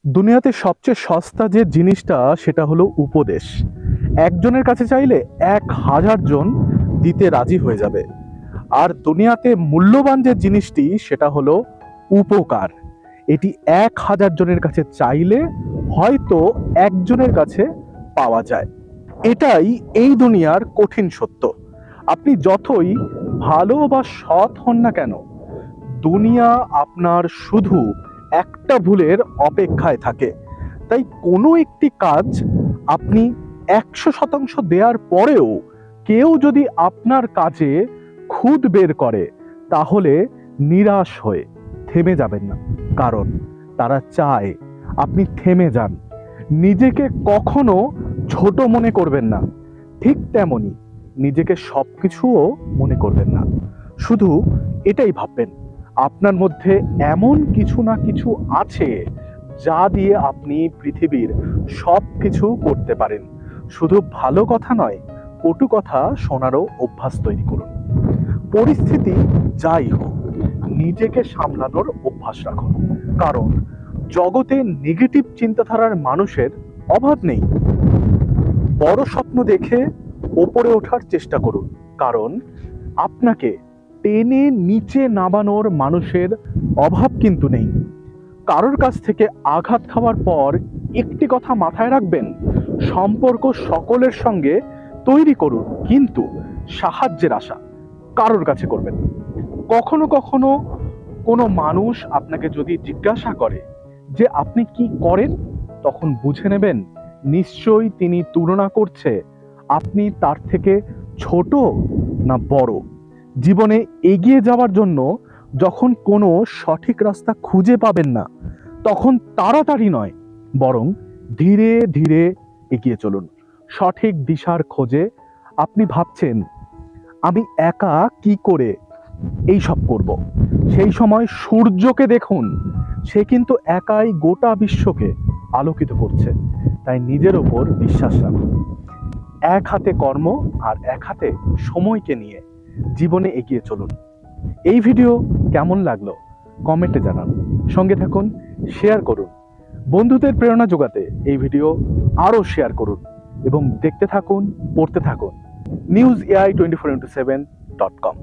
দুনিয়াতে সবচেয়ে সস্তা যে জিনিসটা সেটা হলো উপদেশ। একজনের কাছে চাইলে 1000 জন দিতে রাজি হয়ে যাবে। আর দুনিয়াতে মূল্যবান যে জিনিসটি সেটা হলো উপকার। এটি 1000 জনের কাছে চাইলে হয়তো একজনের কাছে পাওয়া যায়। এটাই এই দুনিয়ার কঠিন সত্য। আপনি যতই ভালো বা সৎ হন না কেন, দুনিয়া আপনার শুধু একটা ভুলের অপেক্ষায় থাকে। তাই কোনো একটি কাজ আপনি 100% দেওয়ার পরেও কেউ যদি আপনার কাজে খুঁত বের করে, তাহলে নিরাশ হয়ে থেমে যাবেন না। কারণ তারা চায় আপনি থেমে যান। নিজেকে কখনো ছোট মনে করবেন না, ঠিক তেমনি নিজেকে সবকিছুও মনে করবেন না। শুধু এটাই ভাববেন, আপনার মধ্যে এমন কিছু না কিছু আছে যা দিয়ে আপনি পৃথিবীর সব কিছু করতে পারেন। শুধু ভালো কথা নয়, কটু কথা শোনারও অভ্যাস তৈরি করুন। পরিস্থিতি যাই হোক, নিজেকে সামলানোর অভ্যাস রাখুন। কারণ জগতে নেগেটিভ চিন্তাধারার মানুষের অভাব নেই। বড় স্বপ্ন দেখে ওপরে ওঠার চেষ্টা করুন। কারণ আপনাকে টেনে নিচে নামানোর মানুষের অভাব কিন্তু নেই। কারোর কাছ থেকে আঘাত খাওয়ার পর একটি কথা মাথায় রাখবেন, সম্পর্ক সকলের সঙ্গে তৈরি করুন, কিন্তু সাহায্যের আশা কারোর কাছে করবেন না। কখনো কখনো কোনো মানুষ আপনাকে যদি জিজ্ঞাসা করে যে আপনি কি করেন, তখন বুঝে নেবেন নিশ্চয়ই তিনি তুলনা করছে আপনি তার থেকে ছোট না বড়। জীবনে এগিয়ে যাওয়ার জন্য যখন কোনো সঠিক রাস্তা খুঁজে পাবেন না, তখন তাড়াতাড়ি নয়, বরং ধীরে ধীরে এগিয়ে চলুন সঠিক দিশার খোঁজে। আপনি ভাবছেন আমি একা কি করে এই সব করব, সেই সময় সূর্যকে দেখুন, সে কিন্তু একাই গোটা বিশ্বকে আলোকিত করছে। তাই নিজের ওপর বিশ্বাস রাখুন। এক হাতে কর্ম আর এক হাতে সময়কে নিয়ে জীবনে এগিয়ে চলুন। এই ভিডিও কেমন লাগলো কমেন্টে জানান। সঙ্গে থাকুন, শেয়ার করুন। বন্ধুদের প্রেরণা যোগাতে এই ভিডিও আরও শেয়ার করুন এবং দেখতে থাকুন, পড়তে থাকুন newsai24x7.com।